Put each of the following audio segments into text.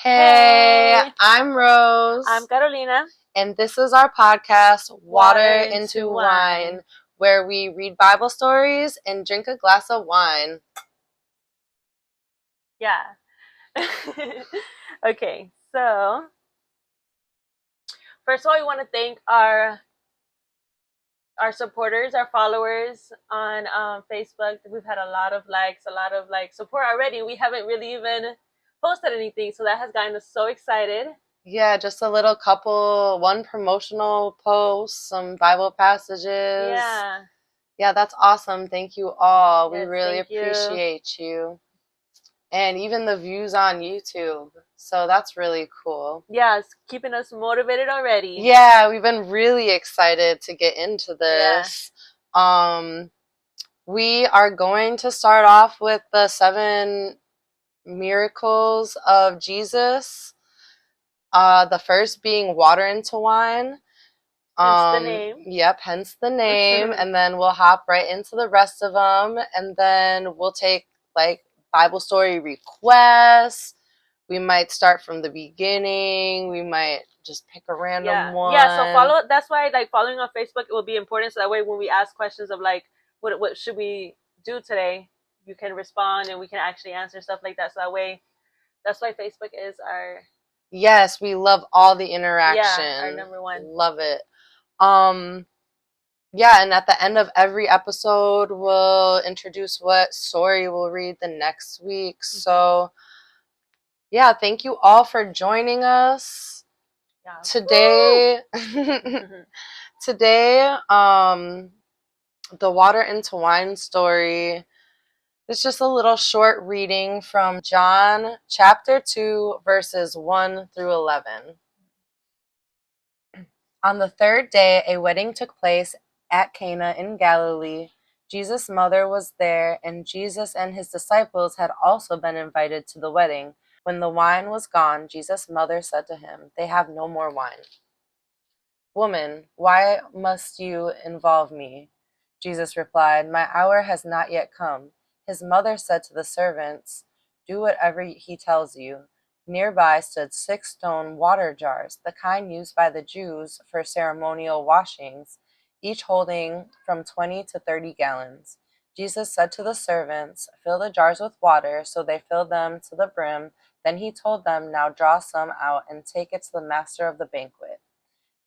Hey, Hey, I'm Rose, I'm Carolina. and this is our podcast, Water Water into into Wine, wine. where we read Bible stories and drink a glass of wine. Yeah. Okay, so first of all, we want to thank our supporters, our followers on Facebook. We've had a lot of likes, support already. We haven't really even posted anything, so that has gotten us so excited. Yeah, just a little couple, one promotional post, some Bible passages. Yeah. Yeah, that's awesome. Thank you all. We Yes, really thank you. appreciate you. And even the views on YouTube. So that's really cool. Yeah, it's keeping us motivated already. Yeah, we've been really excited to get into Yeah. this. Um, we are going to start off with the 7 miracles of Jesus. The first being water into wine. Hence the name. Yep, hence the name. And then we'll hop right into the rest of them. And then we'll take like Bible story requests. We might start from the beginning. We might just pick a random Yeah. So one. follow. That's why like following on Facebook it will be important. So that way when we ask questions of like what should we do today, you can respond and we can actually answer stuff like that. So that way, that's why Facebook is our Yes, we love all the our interaction. number one. Love it. Um, yeah, and at the end of every episode, we'll introduce what story we'll read the next week. So, yeah, thank you all for joining us Yeah. today. Today, the water into wine story. It's just a little short reading from John chapter 2, verses 1 through 11. On the third day, a wedding took place at Cana in Galilee. Jesus' mother was there, and Jesus and his disciples had also been invited to the wedding. When the wine was gone, Jesus' mother said to him, "They have no more wine." "Woman, why must you involve me?" Jesus replied, "My hour has not yet come." His mother said to the servants, "Do whatever he tells you." Nearby stood 6 stone water jars, the kind used by the Jews for ceremonial washings, each holding from 20 to 30 gallons. Jesus said to the servants, "Fill the jars with water," so they filled them to the brim. Then he told them, "Now draw some out and take it to the master of the banquet."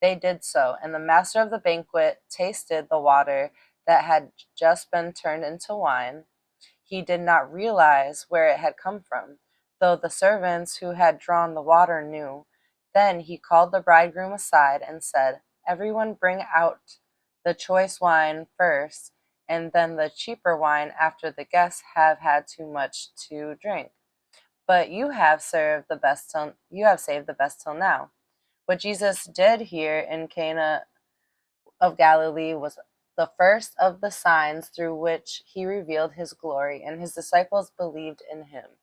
They did so, and the master of the banquet tasted the water that had just been turned into wine. He did not realize where it had come from, though the servants who had drawn the water knew. Then he called the bridegroom aside and said, "Everyone bring out the choice wine first, and then the cheaper wine after the guests have had too much to drink. But you have saved the best till now." What Jesus did here in Cana of Galilee was the first of the signs through which he revealed his glory, and his disciples believed in him.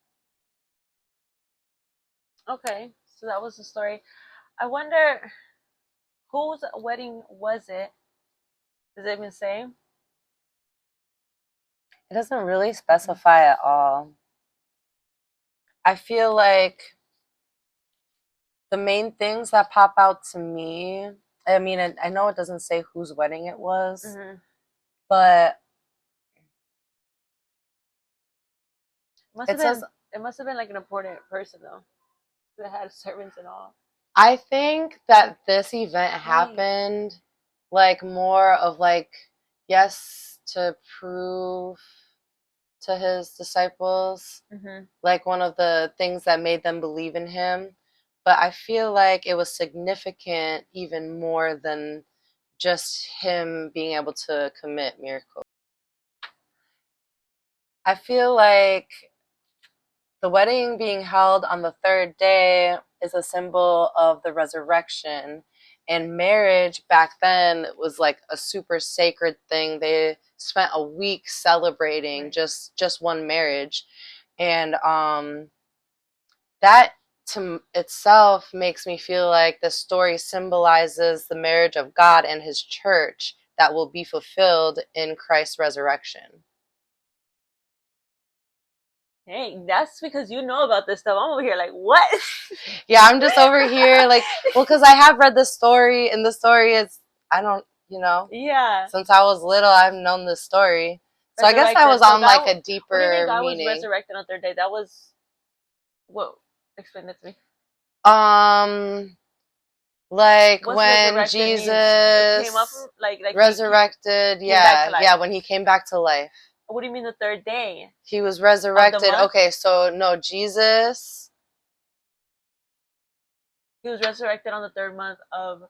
Okay, so that was the story. I wonder whose wedding was it? Does it even say? It doesn't really specify at all. I feel like the main things that pop out to me, I mean, I know it doesn't say whose wedding it was, Mm-hmm. but Must have it says, been. It must have been like an important person though, that had servants and all. I think that this event Wait. happened like more of like, yes, to prove to his disciples, Mm-hmm. like one of the things that made them believe in him. But I feel like it was significant even more than just him being able to commit miracles. I feel like the wedding being held on the third day is a symbol of the resurrection. And marriage back then was like a super sacred thing. They spent a week celebrating Right. just one marriage. And that to itself makes me feel like the story symbolizes the marriage of God and his church that will be fulfilled in Christ's resurrection. Hey, that's because you know about this stuff. I'm over here like, what? Yeah, I'm just over here like, well, because I have read the story, and the story is, I don't, Yeah. since I was little, I've known this story. So I guess that Resurrected. was So on like God, a what do you mean deeper God was meaning. resurrected on the third day? That was what? Explain that to me. Like What's when resurrected mean? Came up Jesus from like he resurrected, came back to life. yeah, when he came back to life. What do you mean the third day He was of the resurrected. month? Okay, so no, Jesus. He was resurrected on the third month of.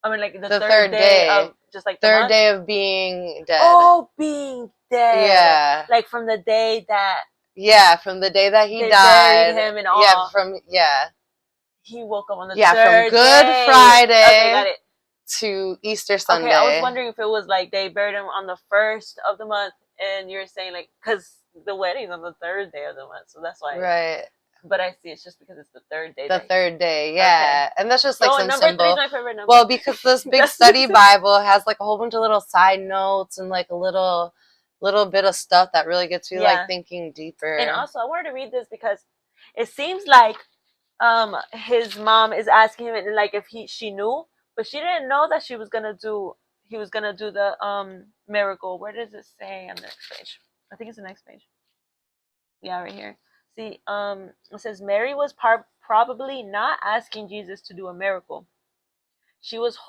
I mean, like the The third third day day. of just like the Third month. day of being dead. Oh, being dead. Yeah. Like from the day that Yeah, from the day that he they buried died. him and Yeah, all. yeah. He woke up on the Yeah, from third Good day. Okay, got Friday it. to Easter Okay, I was Sunday. wondering if it was like they buried him on the first of the month, and you're saying like because the wedding's on the third day of the month, so that's why. Right. But I see it's just because it's the third day. The third day, yeah. Okay. And that's just like So some number symbol. 3 is my favorite number. Well, because this big study Bible has like a whole bunch of little side notes and like a little bit of stuff that really gets you like thinking deeper. And also, I wanted to read this because it seems like his mom is asking him like if she knew, but she didn't know that he was gonna do the miracle. Where does it say on the next page? I think it's the next page. Yeah, right here. See, it says Mary was probably not asking Jesus to do a miracle. She was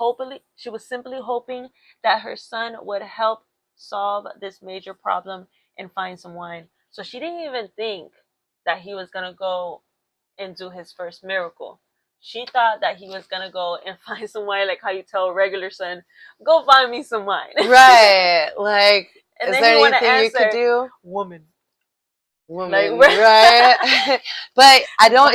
simply hoping that her son would help solve this major problem and find some wine. So she didn't even think that he was gonna go and do his first miracle. She thought that he was gonna go and find some wine, like how you tell a regular son, "Go find me some wine." Right. Like, and is then there he anything you could do? Woman. Like, right? But I don't.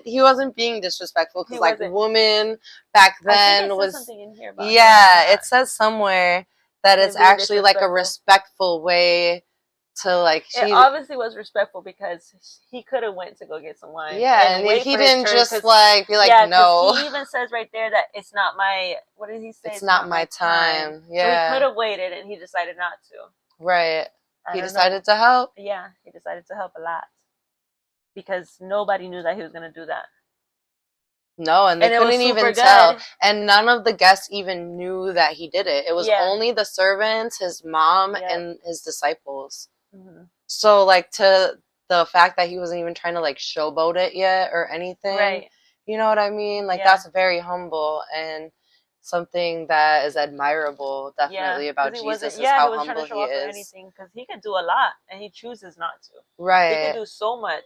He wasn't being disrespectful because like woman back then was something in here about yeah. It says somewhere that it's actually like a respectful way to like. It obviously was respectful because he could have went to go get some wine. Yeah, and he didn't just like be like no. He even says right there that it's not my. What did he say? It's not my time. Yeah. So he could have waited, and he decided not to. Right. He decided to help. Yeah, he decided to help a lot because nobody knew that he was going to do that. No, and they couldn't even tell. And none of the guests even knew that he did it. It was only the servants, his mom, and his disciples. Mm-hmm. So, like, to the fact that he wasn't even trying to, like, showboat it yet or anything. Right. You know what I mean? Like, that's very humble and something that is admirable, definitely, about Jesus, is how humble he is. Because he could do a lot, and he chooses not to. Right. He could do so much.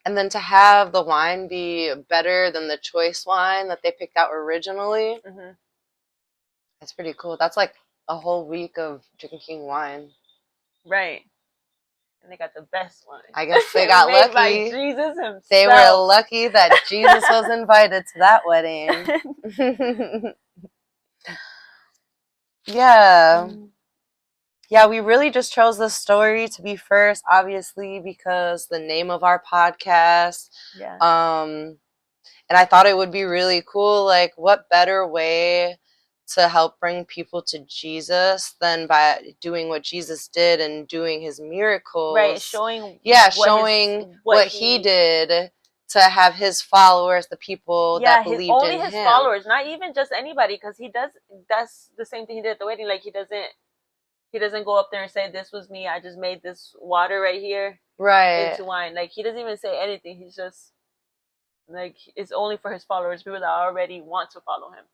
And then to have the wine be better than the choice wine that they picked out originally, that's pretty cool. That's like a whole week of drinking wine. Right. And they got the best wine. I guess they got lucky. By Jesus himself. They were lucky that Jesus was invited to that wedding. Yeah. Yeah, we really just chose this story to be first, obviously, because the name of our podcast. Yeah. And I thought it would be really cool. Like, what better way to help bring people to Jesus than by doing what Jesus did and doing his miracles? Right, showing what he did to have his followers, the people that believed in him. Only his followers, not even just anybody, because that's the same thing he did at the wedding. Like, he doesn't go up there and say, "This was me. I just made this water right here into wine." Like, he doesn't even say anything. He's just like, it's only for his followers, people that already want to follow him.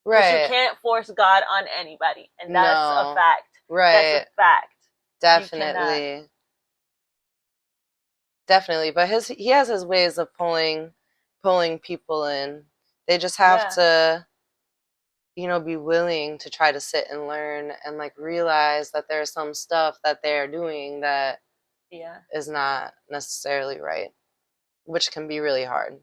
Right. You can't force God on anybody, and that's a fact. Right. That's a fact. Definitely. Definitely. But he has his ways of pulling people in. They just have to, be willing to try to sit and learn and like realize that there's some stuff that they're doing that is not necessarily right, which can be really hard.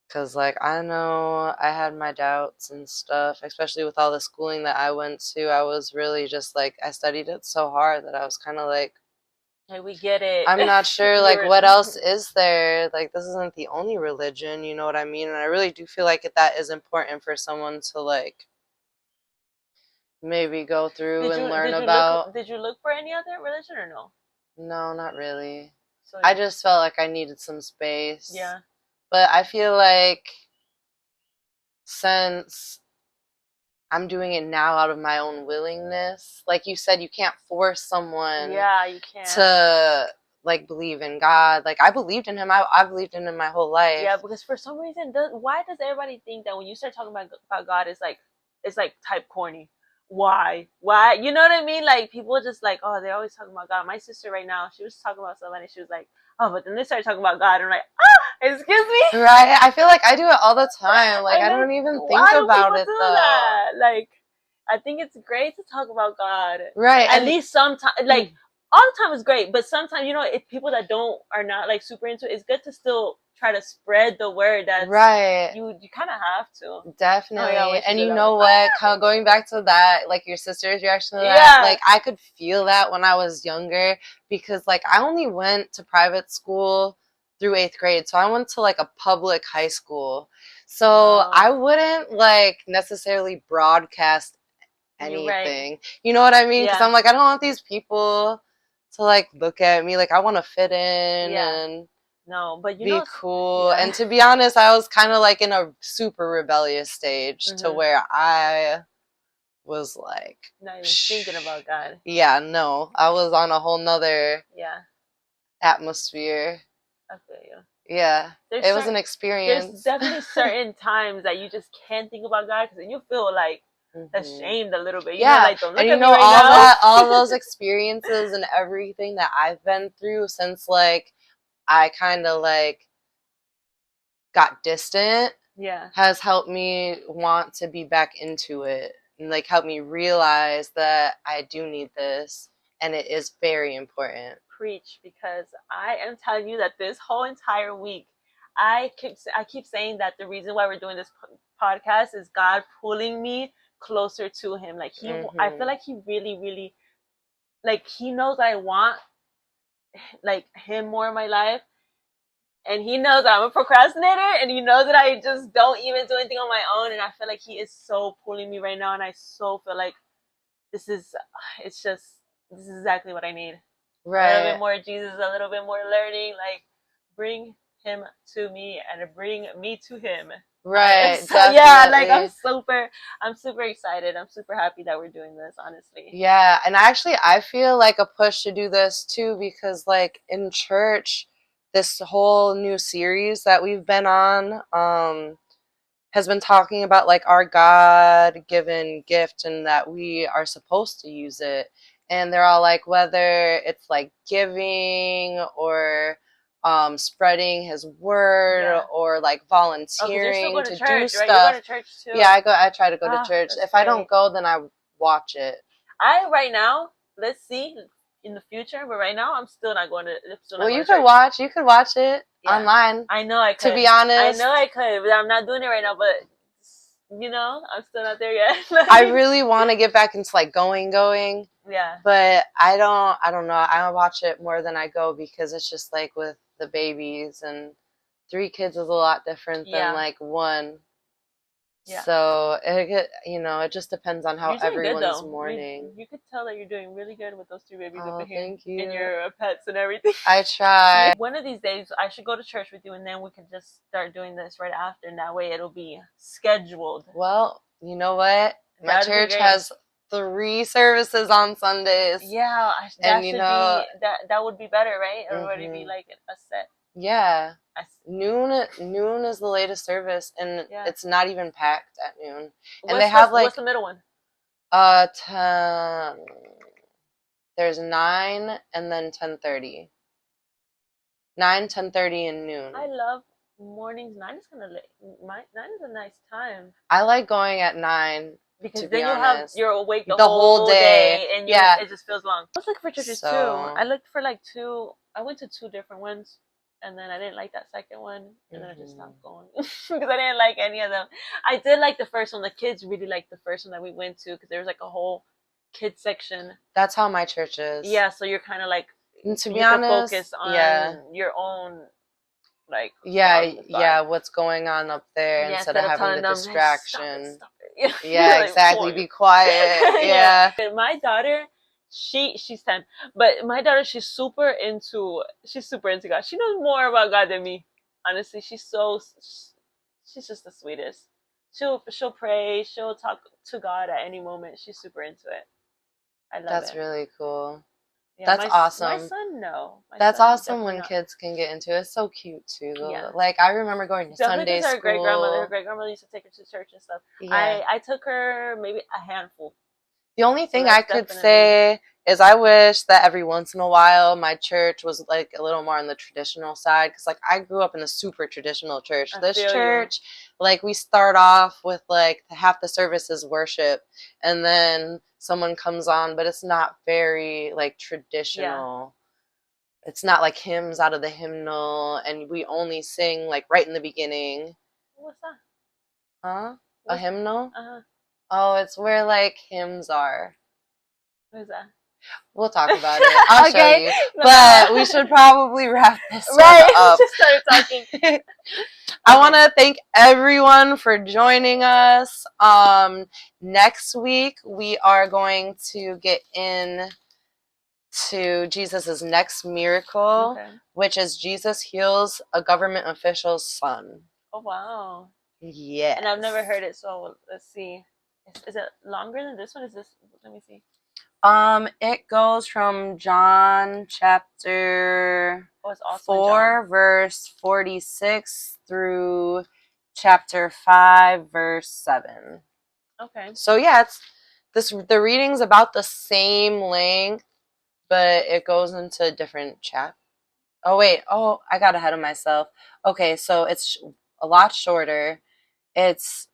Because, like, I know I had my doubts and stuff, especially with all the schooling that I went to. I was really just, like, I studied it so hard that I was kind of like, hey, we get it. I'm not sure, like, what else is there? Like, this isn't the only religion, you know what I mean? And I really do feel like that is important for someone to, like, maybe go through and learn about. Did you look for any other religion or no? No, not really. So I just felt like I needed some space. yeah. But I feel like since I'm doing it now out of my own willingness, like you said, you can't force someone Yeah, you can't. to like believe in God. Like I believed in him. I believed in him my whole life. Yeah, because for some reason, why does everybody think that when you start talking about God, it's like type corny? Why? You know what I mean? Like people just like, oh, they're always talking about God. My sister right now, she was talking about somebody. She was like, oh, but then they started talking about God, and I'm like, excuse me. Right? I feel like I do it all the time. Like And I then don't even think why do about people it do though. that? Like, I think it's great to talk about God. Right. At And least sometimes, like all the time is great, but sometimes if people that are not like super into it, it's good to still try to spread the word. That's right. You kind of have to. Definitely. Oh, yeah, when she And did you that, I know was like, what? Kind of going back to that, like your sister's reaction to that, Yeah. like I could feel that when I was younger because like I only went to private school through 8th grade. So I went to like a public high school. So Oh. I wouldn't like necessarily broadcast You're right. anything. You know what I mean? Because Yeah. I'm like, I don't want these people to like look at me. Like I want to fit in Yeah. and No, but be cool. yeah. And to be honest, I was kind of like in a super rebellious stage to Mhm. where I was like, Not even thinking about God. yeah, no, I was on a whole nother Yeah, atmosphere. I feel you. Yeah, There's it was an experience. There's definitely certain times that you just can't think about God because then you feel like Mhm. ashamed a little bit. You Yeah, know, like don't look and at you me know right now. all those experiences and everything that I've been through since like I kind of like got distant Yeah. has helped me want to be back into it and like help me realize that I do need this and it is very important. Preach, because I am telling you that this whole entire week I keep saying that the reason why we're doing this podcast is God pulling me closer to him. Like I feel like he really really like he knows that I want like him more in my life, and he knows that I'm a procrastinator, and he knows that I just don't even do anything on my own, and I feel like he is so pulling me right now, and I so feel like this is exactly what I need. Right. A little bit more Jesus, a little bit more learning, like bring him to me and bring me to him. Right. So, yeah, like I'm super excited. I'm super happy that we're doing this, honestly. Yeah, and actually I feel like a push to do this too because like in church this whole new series that we've been on has been talking about like our God-given gift and that we are supposed to use it. And they're all like whether it's like giving or spreading his word or like volunteering to do church, right? stuff. You go to church too. Yeah, I try to go to church. If I don't great. go, then I watch it. Right now, let's see in the future, but right now I'm still not going to. Well, you could watch it online. I know I could. To be honest, I know I could, but I'm not doing it right now. But I'm still not there yet. I really want to get back into like going. Yeah. But I don't know. I watch it more than I go because it's just like with the babies and 3 kids is a lot different than like 1. Yeah. So it just depends on how everyone's morning. You could tell that you're doing really good with those 3 babies up here. Thank you. And your pets and everything. I try. One of these days, I should go to church with you, and then we can just start doing this right after, and that way it'll be scheduled. Well, you know what? My church has 3 services on Sundays. Yeah, that would be better, right? Everybody be like a set. Yeah. Noon is the latest service, and it's not even packed at noon. And they have like what's the middle one? There's 9 and then 10:30. 9, 10:30, and noon. I love mornings. 9 is kind of late. 9 is a nice time. I like going at 9 because then you're awake the whole day, and it just feels long. I was looking for churches too. I looked for like 2. I went to 2 different ones. And then I didn't like that second one, and then I just stopped going because I didn't like any of them. I did like the first one. The kids really liked the first one that we went to because there was like a whole kids section. That's how my church is. Yeah, so you're kind of like, and to be honest, focus on your own, like what's going on up there instead of having the distraction. Yeah, exactly. Be quiet. Yeah. My daughter, she's 10, but my daughter, she's super into God. She knows more about God than me. Honestly, she's just the sweetest. She'll pray. She'll talk to God at any moment. She's super into it. I love That's it. really cool. Yeah, That's my awesome. son, no. My That's son, awesome definitely when not. kids can get into it. It's so cute too. Yeah. Like I remember going to Definitely Sunday because her great grandmother, school. used to take her to church and stuff. Yeah. I took her maybe a handful. The only So thing I that's could definitely say is I wish that every once in a while my church was like a little more on the traditional side, because like I grew up in a super traditional church. I This feel you. church, like we start off with like half the service is worship, and then someone comes on, but it's not very like Yeah. traditional. It's not like hymns out of the hymnal, and we only sing like right in the beginning. What's that? Huh? A What's hymnal? uh Oh, it's where like hymns are. what is that? We'll talk about it. I'll show Okay. you. No, But we should probably wrap this one right. up. Just started talking. I Okay. want to thank everyone for joining us. Next week we are going to get in to Jesus's next miracle, Okay. which is Jesus heals a government official's son. Oh wow. Yes. And I've never heard it, so let's see. Is it longer than this one? Is this? Let me see. It goes from John chapter Oh, it's also 4, verse 46 through chapter 5, verse 7. Okay. So yeah, the reading's about the same length, but it goes into different chapters. Oh wait, I got ahead of myself. Okay, so it's a lot shorter. It's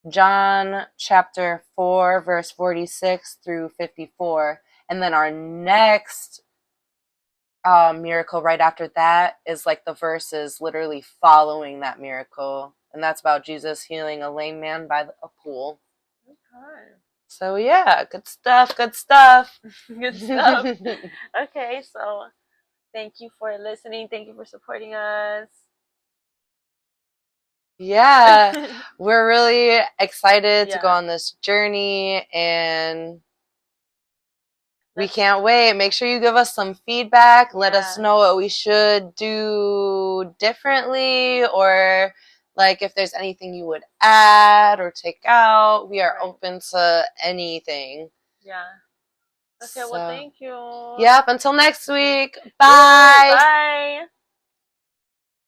John chapter 4, verse 46 through 54. And then our next miracle right after that is like the verses literally following that miracle. And that's about Jesus healing a lame man by a pool. Okay. So yeah, good stuff, good stuff. Good stuff. Okay, so thank you for listening. Thank you for supporting us. Yeah, we're really excited to go Yeah. on this journey, and we Let's- can't wait. Make sure you give us some feedback. Let us Yeah. know what we should do differently, or like if there's anything you would add or take out. We are Right. open to anything. Yeah. Okay, well, So, thank you. yep, until next week. Bye. Bye.